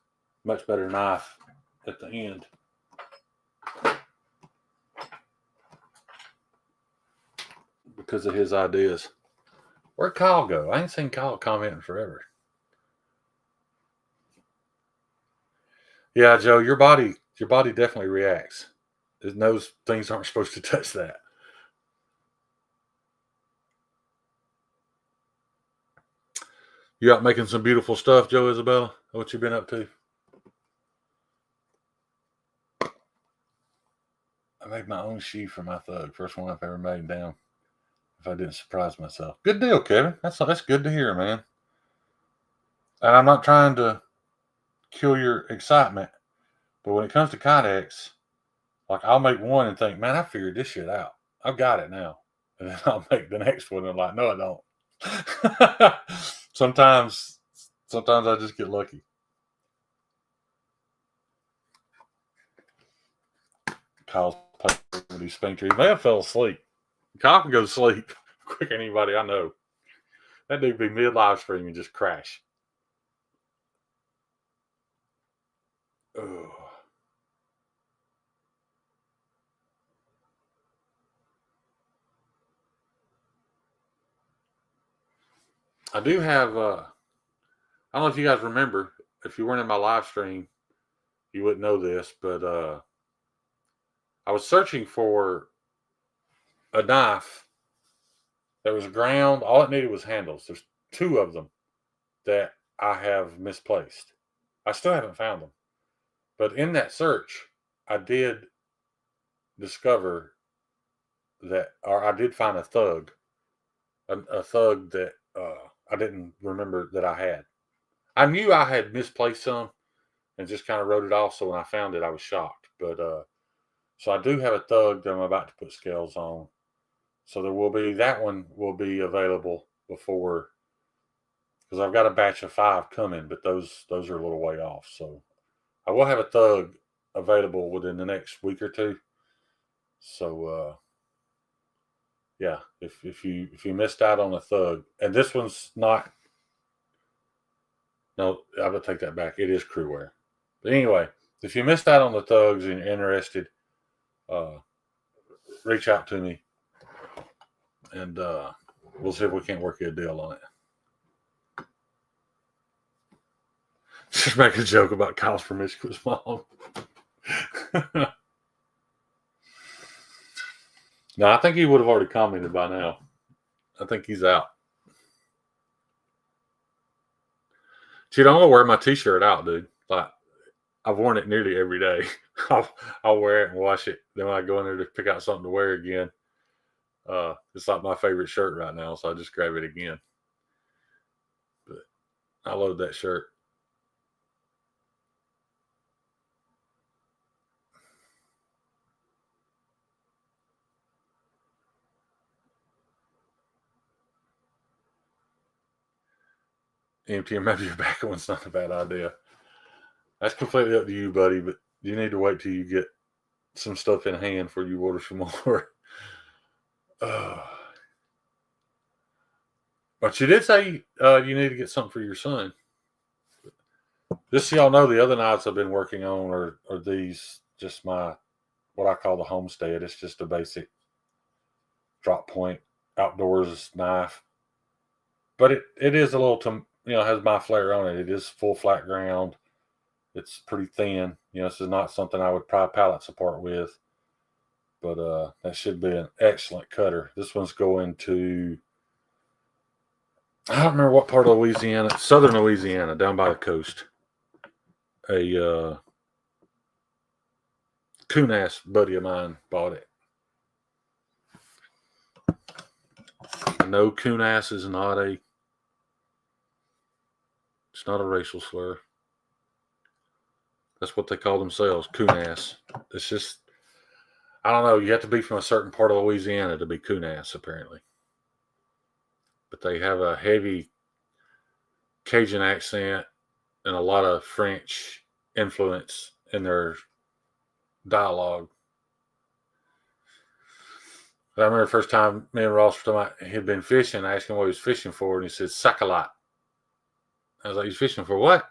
knife at the end. Because of his ideas. Where'd Kyle go? I ain't seen Kyle comment in forever. Yeah, Joe, your body definitely reacts. It knows things aren't supposed to touch that. You out making some beautiful stuff, Joe Isabella? What you been up to? I made my own sheath for my thug. First one I've ever made down. If I didn't surprise myself. Good deal, Kevin. That's good to hear, man. And I'm not trying to kill your excitement, but when it comes to Kydex, like I'll make one and think, man, I figured this shit out. I've got it now. And then I'll make the next one and like, no, I don't. Sometimes I just get lucky. Kyle's playing with his sphincter. He may have fell asleep. Kyle can go to sleep quicker than anybody I know. That dude be mid live stream and just crash. Oh. I do have I don't know if you guys remember, if you weren't in my live stream, you wouldn't know this, but I was searching for a knife that was ground. All it needed was handles. There's 2 of them that I have misplaced. I still haven't found them. But in that search, I did discover that, or I did find a thug that I didn't remember that I had. I knew I had misplaced some and just kind of wrote it off. So when I found it, I was shocked. But so I do have a thug that I'm about to put scales on. So that one will be available before, because I've got a batch of 5 coming, but those are a little way off. So I will have a thug available within the next week or 2. So yeah, if you missed out on a thug, and this one's not, no, I would take that back. It is crewware. But anyway, if you missed out on the thugs and you're interested, reach out to me, and we'll see if we can't work you a deal on it. Just make a joke about Kyle's promiscuous mom. No, I think he would have already commented by now. I think he's out. Dude, I'm gonna wear my t-shirt out, dude. Like, I've worn it nearly every day. I'll wear it and wash it. Then when I go in there to pick out something to wear again, it's like my favorite shirt right now, so I just grab it again. But I love that shirt. Empty, and maybe your back one's not a bad idea. That's completely up to you, buddy, but you need to wait till you get some stuff in hand before you order some more. But you did say you need to get something for your son. Just so y'all know, the other knives I've been working on are these, just my, what I call the homestead. It's just a basic drop point outdoors knife. But it is a little, has my flair on it. It is full flat ground. It's pretty thin. This is not something I would pry pallets apart with. But that should be an excellent cutter. This one's going to, I don't remember what part of Louisiana, southern Louisiana, down by the coast. A coon-ass buddy of mine bought it. No, coon-ass is not it's not a racial slur. That's what they call themselves, coon-ass. It's just, I don't know, you have to be from a certain part of Louisiana to be coon-ass, apparently. But they have a heavy Cajun accent and a lot of French influence in their dialogue. I remember the first time me and Ross were talking about, he'd been fishing. I asked him what he was fishing for, and he said, sac-a-lot. I was like, "You fishing for what?"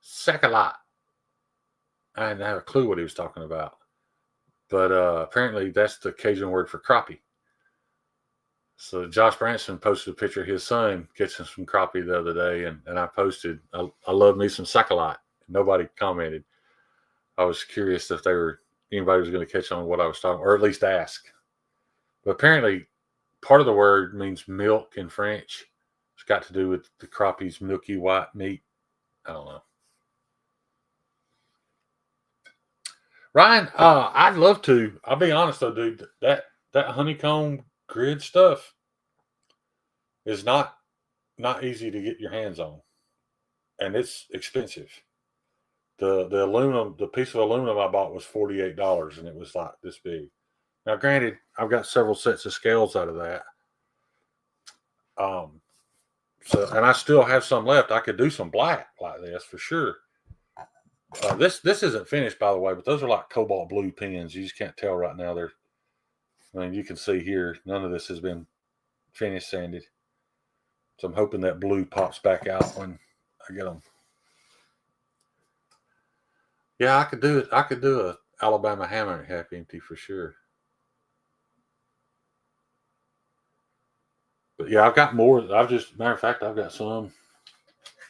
Sac-a-lot. I didn't have a clue what he was talking about. But apparently that's the Cajun word for crappie. So Josh Branson posted a picture of his son catching some crappie the other day, and I posted, I love me some sac-a-lot. Nobody commented. I was curious if anybody was going to catch on what I was talking, or at least ask. But apparently part of the word means milk in French. It's got to do with the crappie's milky white meat. I don't know. Ryan, I'd love to. I'll be honest though, dude. That honeycomb grid stuff is not easy to get your hands on, and it's expensive. The piece of aluminum I bought was $48, and it was like this big. Now, granted, I've got several sets of scales out of that. So, and I still have some left. I could do some black like this for sure. This isn't finished, by the way, but those are like cobalt blue pins. You just can't tell right now. I mean, you can see here, none of this has been finished sanded. So I'm hoping that blue pops back out when I get them. Yeah, I could do it. I could do a Alabama hammer half empty for sure. But yeah, I've got more. Matter of fact, I've got some.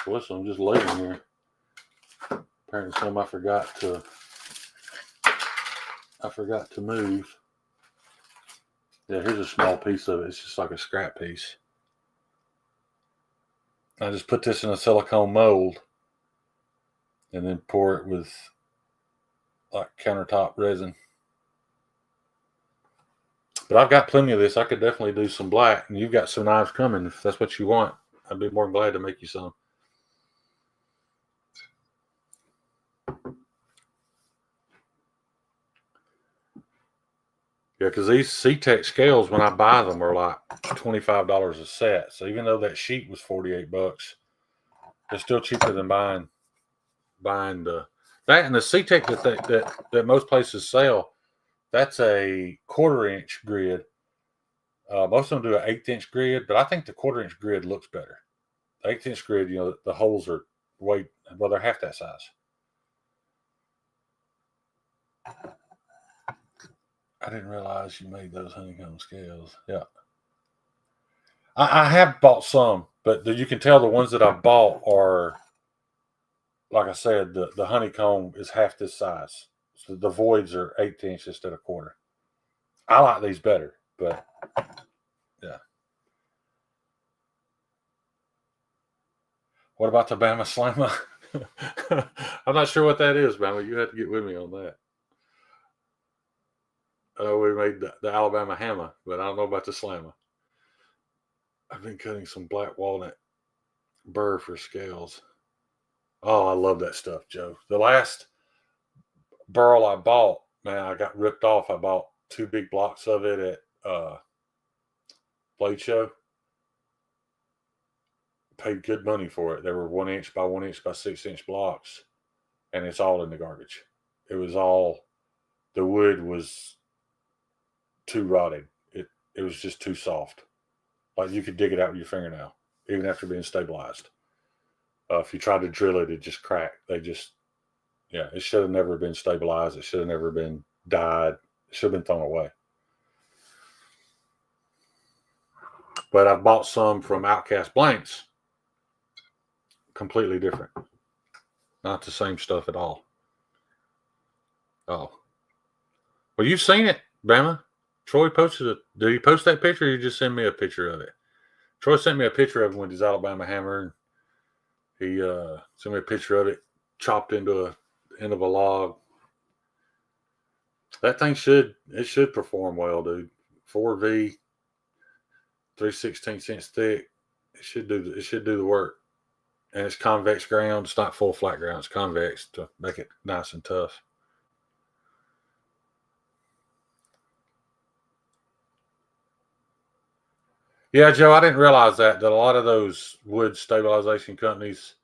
What's some just laying here. Apparently, some I forgot to move. Yeah, here's a small piece of it. It's just like a scrap piece. I just put this in a silicone mold and then pour it with like countertop resin. But I've got plenty of this. I could definitely do some black, and you've got some knives coming. If that's what you want, I'd be more than glad to make you some. Yeah, because these C-Tech scales, when I buy them, are like $25 a set. So even though that sheet was $48, it's still cheaper than buying that, and the C-Tech that most places sell. That's a 1/4-inch grid. Most of them do an 1/8-inch grid, but I think the 1/4-inch grid looks better. The 1/8-inch grid, the holes are they're half that size. I didn't realize you made those honeycomb scales. Yeah. I have bought some, but you can tell the ones that I bought are, like I said, the honeycomb is half this size. So the voids are 1/8 inch instead of 1/4. I like these better, but yeah. What about the Bama Slammer? I'm not sure what that is, Bama. You have to get with me on that. I know we made the Alabama Hammer, but I don't know about the Slammer. I've been cutting some black walnut burr for scales. Oh, I love that stuff, Joe. The last burl I bought, man, I got ripped off. I bought 2 big blocks of it at Blade Show. Paid good money for it. They were 1 inch by 1 inch by 6 inch blocks, and it's all in the garbage. It was all, the wood was too rotted. It was just too soft. Like you could dig it out with your fingernail, even after being stabilized. If you tried to drill it, it just cracked. It should have never been stabilized. It should have never been dyed. It should have been thrown away. But I've bought some from Outcast Blanks. Completely different. Not the same stuff at all. Oh. Well, you've seen it, Bama. Troy posted it. Did he post that picture, or you just send me a picture of it? Troy sent me a picture of him with his Alabama hammer. He sent me a picture of it chopped into a end of a log. That thing should perform well, dude. 4V, 3/16 thick. It should do the work. And it's convex ground. It's not full flat ground. It's convex to make it nice and tough. Yeah, Joe, I didn't realize that a lot of those wood stabilization companies,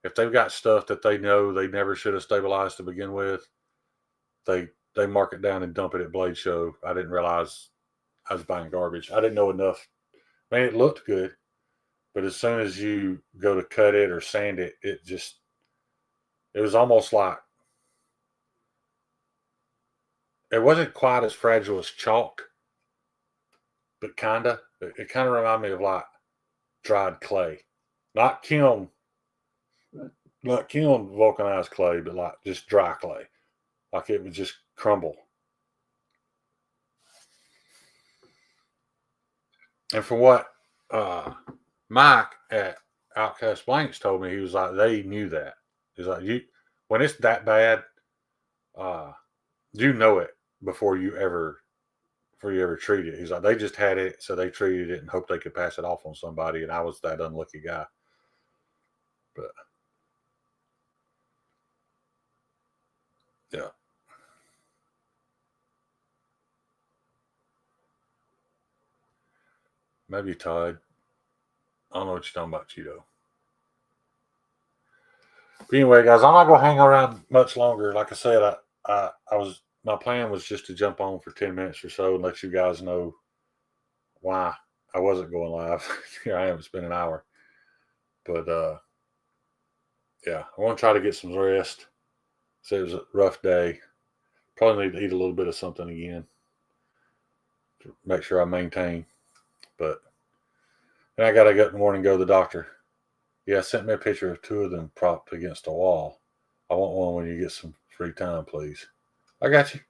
if they've got stuff that they know they never should have stabilized to begin with, they mark it down and dump it at Blade Show. I didn't realize I was buying garbage. I didn't know enough. I mean, it looked good, But as soon as you go to cut it or sand it, it was almost like, it wasn't quite as fragile as chalk, but kinda. It kind of reminded me of like dried clay, not kiln, not kiln vulcanized clay, but like just dry clay, like it would just crumble. And from what Mike at Outcast Blanks told me, he was like, they knew that. He's like, you, when it's that bad, uh, you know it before you ever treat it. He's like, they just had it, so they treated it and hoped they could pass it off on somebody, and I was that unlucky guy. But yeah, maybe Todd. I don't know what you're talking about, Cheeto. But anyway, guys, I'm not gonna hang around much longer. Like I said, I was, my plan was just to jump on for 10 minutes or so and let you guys know why I wasn't going live. Here I am. It's been an hour, but yeah, I want to try to get some rest. So it was a rough day. Probably need to eat a little bit of something again to make sure I maintain. But then I got to get in the morning and go to the doctor. Yeah, sent me a picture of two of them propped against a wall. I want one when you get some free time, please. I got you.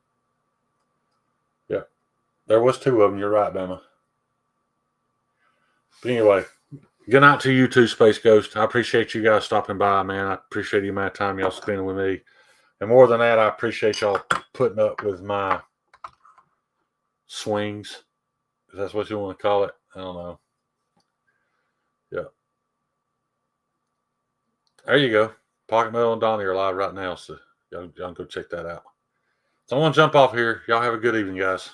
Yeah, there was two of them. You're right, Bama. But anyway, good night to you too, Space Ghost. I appreciate you guys stopping by, man. I appreciate the amount of time y'all spending with me. And more than that, I appreciate y'all putting up with my swings. If that's what you want to call it. I don't know. Yeah. There you go. Pocket Metal and Donnie are live right now, so y'all go check that out. So I'm going to jump off here. Y'all have a good evening, guys.